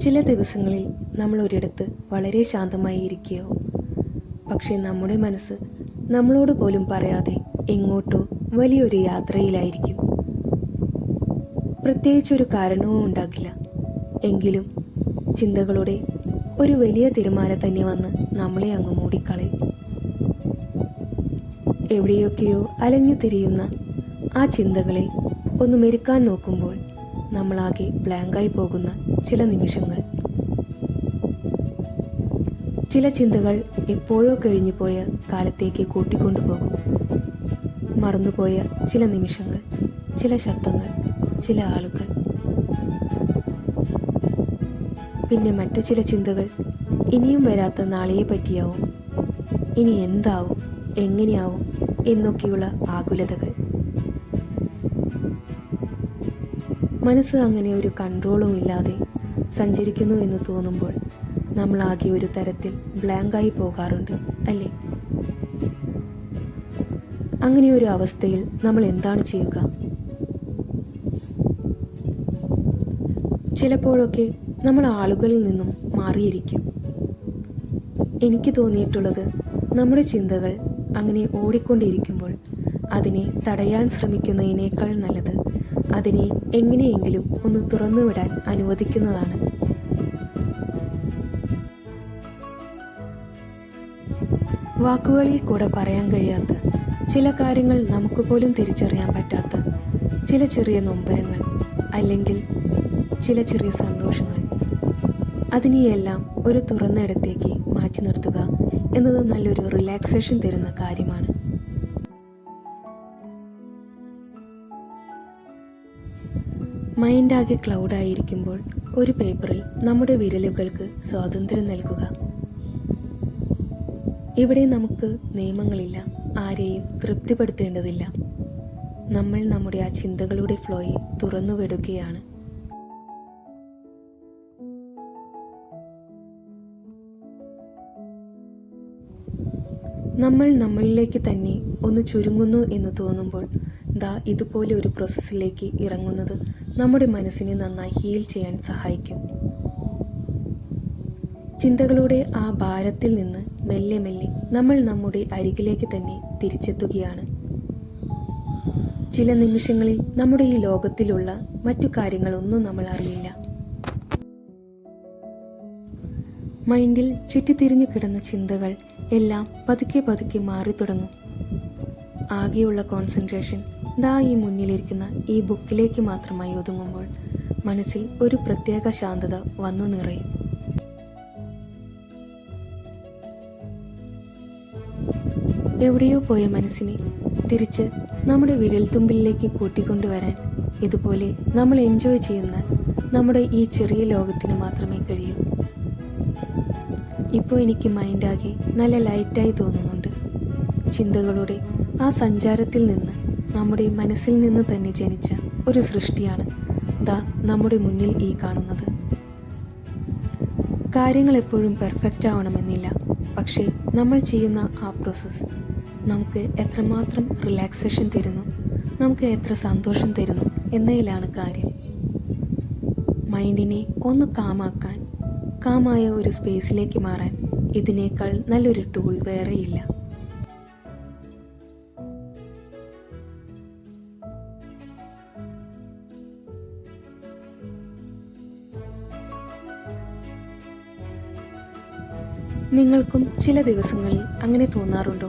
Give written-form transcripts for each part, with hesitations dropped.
ചില ദിവസങ്ങളിൽ നമ്മൾ ഒരിടത്ത് വളരെ ശാന്തമായി ഇരിക്കുകയോ, പക്ഷെ നമ്മുടെ മനസ്സ് നമ്മളോട് പോലും പറയാതെ എങ്ങോട്ടോ വലിയൊരു യാത്രയിലായിരിക്കും. പ്രത്യേകിച്ചൊരു കാരണവും ഉണ്ടാകില്ല. എങ്കിലും ചിന്തകളുടെ ഒരു വലിയ തിരമാല തന്നെ വന്ന് നമ്മളെ അങ്ങ് മൂടിക്കളയും. എവിടെയൊക്കെയോ അലഞ്ഞു തിരിയുന്ന ആ ചിന്തകളെ ഒന്ന് മെരുക്കാൻ നോക്കുമ്പോൾ നമ്മളാകെ ബ്ലാങ്കായി പോകുന്ന ചില നിമിഷങ്ങൾ. ചില ചിന്തകൾ എപ്പോഴോ കഴിഞ്ഞു പോയ കാലത്തേക്ക് കൂട്ടിക്കൊണ്ടുപോകും. മറന്നുപോയ ചില നിമിഷങ്ങൾ, ചില ശബ്ദങ്ങൾ, ചില ആളുകൾ. പിന്നെ മറ്റു ചില ചിന്തകൾ ഇനിയും വരാത്ത നാളെയെ പറ്റിയാവും. ഇനി എന്താവും, എങ്ങനെയാവും എന്നൊക്കെയുള്ള ആകുലതകൾ. മനസ്സ് അങ്ങനെ ഒരു കൺട്രോളും ഇല്ലാതെ സഞ്ചരിക്കുന്നു എന്ന് തോന്നുമ്പോൾ നമ്മളാകെ ഒരു തരത്തിൽ ബ്ലാങ്കായി പോകാറുണ്ട്, അല്ലേ? അങ്ങനെ ഒരു അവസ്ഥയിൽ നമ്മൾ എന്താണ് ചെയ്യുക? ചിലപ്പോഴൊക്കെ നമ്മൾ ആളുകളിൽ നിന്നും മാറിയിരിക്കും. എനിക്ക് തോന്നിയിട്ടുള്ളത്, നമ്മുടെ ചിന്തകൾ അങ്ങനെ ഓടിക്കൊണ്ടിരിക്കുമ്പോൾ അതിനെ തടയാൻ ശ്രമിക്കുന്നതിനേക്കാൾ നല്ലത് അതിനെ എങ്ങനെയെങ്കിലും ഒന്ന് തുറന്നുവിടാൻ അനുവദിക്കുന്നതാണ്. വാക്കുകളിൽ കൂടെ പറയാൻ കഴിയാത്ത ചില കാര്യങ്ങൾ നമുക്ക് പോലും തിരിച്ചറിയാൻ പറ്റാത്ത ചില ചെറിയ നൊമ്പരങ്ങൾ, അല്ലെങ്കിൽ ചില ചെറിയ സന്തോഷങ്ങൾ, അതിനെയെല്ലാം ഒരു തുറന്ന ഇടത്തേക്ക് മാറ്റി നിർത്തുക എന്നത് നല്ലൊരു റിലാക്സേഷൻ തരുന്ന കാര്യമാണ്. മൈൻഡാകെ ക്ലൗഡായിരിക്കുമ്പോൾ ഒരു പേപ്പറിൽ നമ്മുടെ വിരലുകൾക്ക് സ്വാതന്ത്ര്യം നൽകുക. ഇവിടെ നമുക്ക് നിയമങ്ങളില്ല, ആരെയും തൃപ്തിപ്പെടുത്തേണ്ടതില്ല. നമ്മൾ നമ്മുടെ ആ ചിന്തകളുടെ ഫ്ലോയെ തുറന്നുവിടുകയാണ്. നമ്മൾ നമ്മളിലേക്ക് തന്നെ ഒന്ന് ചുരുങ്ങുന്നു എന്ന് തോന്നുമ്പോൾ ഇതുപോലെ ഒരു പ്രോസസ്സിലേക്ക് ഇറങ്ങുന്നത് നമ്മുടെ മനസ്സിനെ നന്നായി ഹീൽ ചെയ്യാൻ സഹായിക്കും. ചിന്തകളുടെ ആ ഭാരത്തിൽ നിന്ന് മെല്ലെ മെല്ലെ നമ്മൾ നമ്മുടെ അരികിലേക്ക് തന്നെ തിരിച്ചെത്തുകയാണ്. ചില നിമിഷങ്ങളിൽ നമ്മുടെ ഈ ലോകത്തിലുള്ള മറ്റു കാര്യങ്ങളൊന്നും നമ്മൾ അറിയില്ല. മൈൻഡിൽ ചുറ്റിത്തിരിഞ്ഞു കിടന്ന ചിന്തകൾ എല്ലാം പതുക്കെ പതുക്കെ മാറി തുടങ്ങും. ആകെയുള്ള കോൺസെൻട്രേഷൻ ഈ മുന്നിലിരിക്കുന്ന ഈ ബുക്കിലേക്ക് മാത്രമായി ഒതുങ്ങുമ്പോൾ മനസ്സിൽ ഒരു പ്രത്യേക ശാന്തത വന്നു നിറയും. എവിടെയോ പോയ മനസ്സിനെ തിരിച്ച് നമ്മുടെ വിരൽത്തുമ്പിലേക്ക് കൂട്ടിക്കൊണ്ടുവരാൻ ഇതുപോലെ നമ്മൾ എൻജോയ് ചെയ്യുന്ന നമ്മുടെ ഈ ചെറിയ ലോകത്തിന് മാത്രമേ കഴിയൂ. ഇപ്പോൾ എനിക്ക് മൈൻഡാകെ നല്ല ലൈറ്റായി തോന്നുന്നുണ്ട്. ചിന്തകളുടെ ആ സഞ്ചാരത്തിൽ നിന്ന് നമ്മുടെ മനസ്സിൽ നിന്ന് തന്നെ ജനിച്ച ഒരു സൃഷ്ടിയാണ് നമ്മുടെ മുന്നിൽ ഈ കാണുന്നത്. കാര്യങ്ങൾ എപ്പോഴും പെർഫെക്റ്റ് ആവണമെന്നില്ല, പക്ഷേ നമ്മൾ ചെയ്യുന്ന ആ പ്രോസസ്സ് നമുക്ക് എത്രമാത്രം റിലാക്സേഷൻ തരുന്നു, നമുക്ക് എത്ര സന്തോഷം തരുന്നു എന്നതിലാണ് കാര്യം. മൈൻഡിനെ ഒന്ന് കാമാക്കാൻ, കാമായ ഒരു സ്പേസിലേക്ക് മാറാൻ ഇതിനേക്കാൾ നല്ലൊരു ടൂൾ വേറെയില്ല. നിങ്ങൾക്കും ചില ദിവസങ്ങളിൽ അങ്ങനെ തോന്നാറുണ്ടോ?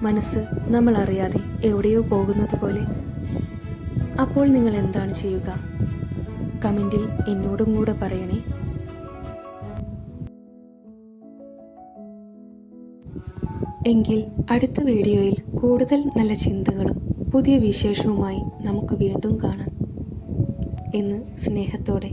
മനസ്സ് നമ്മൾ അറിയാതെ എവിടെയോ പോകുന്നത് പോലെ. അപ്പോൾ നിങ്ങൾ എന്താണ് ചെയ്യുക? കമൻറ്റിൽ എന്നോടും കൂടെ പറയണേ. എങ്കിൽ അടുത്ത വീഡിയോയിൽ കൂടുതൽ നല്ല ചിന്തകളും പുതിയ വിശേഷവുമായി നമുക്ക് വീണ്ടും കാണാം എന്ന് സ്നേഹത്തോടെ.